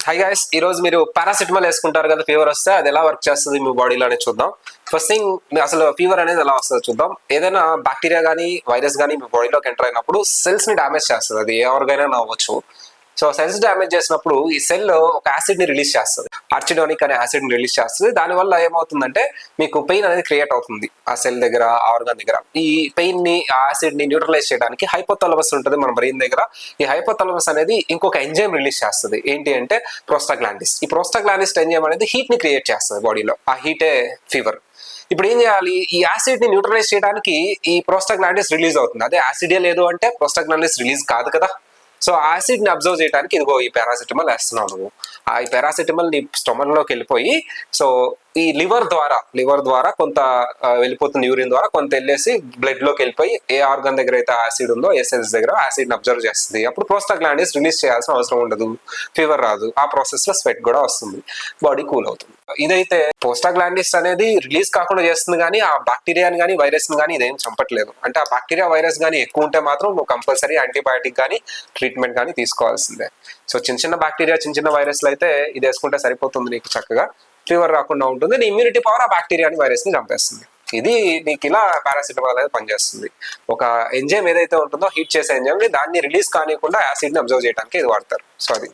Hi guys, ఈ రోజు మీరు పారాసిటమాల్ వేసుకుంటారు కదా ఫీవర్ వస్తే, అది ఎలా వర్క్ చేస్తుంది మీ బాడీలో అనేది చూద్దాం. ఫస్ట్ థింగ్, అసలు ఫీవర్ అనేది ఎలా వస్తుందో చూద్దాం. ఏదైనా బ్యాక్టీరియా కానీ వైరస్ కానీ మీ బాడీలోకి ఎంటర్ అయినప్పుడు సెల్స్ ని డామేజ్ చేస్తుంది. అది ఏ ఆర్గన్ అవ్వచ్చు. సో సెల్స్ డామేజ్ చేసినప్పుడు ఈ సెల్ ఒక యాసిడ్ ని రిలీజ్ చేస్తుంది, ఆర్చిడోనిక్ అనే యాసిడ్ ని రిలీజ్ చేస్తుంది. దానివల్ల ఏమవుతుందంటే మీకు పెయిన్ అనేది క్రియేట్ అవుతుంది ఆ సెల్ దగ్గర, ఆర్గన్ దగ్గర. ఈ పెయిన్ ని, ఆ యాసిడ్ ని న్యూట్రలైజ్ చేయడానికి హైపోథాలమస్ ఉంటుంది మన బ్రెయిన్ దగ్గర. ఈ హైపోథాలమస్ అనేది ఇంకొక ఎంజైమ్ రిలీజ్ చేస్తుంది. ఏంటి అంటే ప్రోస్టాగ్లాండిస్. ఈ ప్రోస్టాగ్లాండిస్ ఎంజైమ్ అనేది హీట్ ని క్రియేట్ చేస్తుంది బాడీలో. ఆ హీటే ఫీవర్. ఇప్పుడు ఏం చేయాలి? ఈ యాసిడ్ ని న్యూట్రలైజ్ చేయడానికి ఈ ప్రోస్టాగ్లాండిస్ రిలీజ్ అవుతుంది. అదే యాసిడే లేదు అంటే ప్రోస్టాగ్లాండిస్ రిలీజ్ కాదు కదా. సో యాసిడ్ ని అబ్జర్వ్ చేయడానికి ఇదిగో ఈ పారాసిటమాల్ వేస్తున్నావు నువ్వు. ఈ పారాసిటమాల్ నీ స్టొమక్ లోకి వెళ్ళిపోయి, సో ఈ లివర్ ద్వారా కొంత వెళ్ళిపోతుంది, యూరిన్ ద్వారా కొంత వెళ్ళేసి బ్లడ్ లోకి వెళ్ళిపోయి ఏ ఆర్గన్ దగ్గర అయితే యాసిడ్ ఉందో, ఏ సెల్స్ దగ్గర యాసిడ్ ని అబ్జర్వ్ చేస్తుంది. అప్పుడు ప్రోస్టాగ్లాండిస్ రిలీజ్ చేయాల్సిన అవసరం ఉండదు, ఫీవర్ రాదు. ఆ ప్రాసెస్ లో స్వెట్ కూడా వస్తుంది, బాడీ కూల్ అవుతుంది. ఇదైతే ప్రోస్టాగ్లాండిస్ అనేది రిలీజ్ కాకుండా చేస్తుంది, కానీ ఆ బ్యాక్టీరియాని కానీ వైరస్ ని కానీ ఇదేం చంపట్లేదు. అంటే ఆ బ్యాక్టీరియా వైరస్ కానీ ఎక్కువ ఉంటే మాత్రం నువ్వు కంపల్సరీ యాంటీబయాటిక్ కానీ ట్రీట్మెంట్ కానీ తీసుకోవాల్సిందే. సో చిన్న బ్యాక్టీరియా, చిన్న వైరస్లు అయితే ఇది వేసుకుంటే సరిపోతుంది, నీకు చక్కగా ఫీవర్ రాకుండా ఉంటుంది. నీ ఇమ్యూనిటీ పవర్ ఆ బ్యాక్టీరియాని, వైరస్ ని చంపేస్తుంది. ఇది నీకు ఇలా పారాసిటమాల్ అనేది పనిచేస్తుంది. ఒక ఎంజైమ్ ఏదైతే ఉంటుందో, హీట్ చేసే ఎంజైమ్ ని, దాన్ని రిలీజ్ కానివ్వకుండా యాసిడ్ ని అబ్జర్వ్ చేయడానికి ఇది వాడతారు. సో అది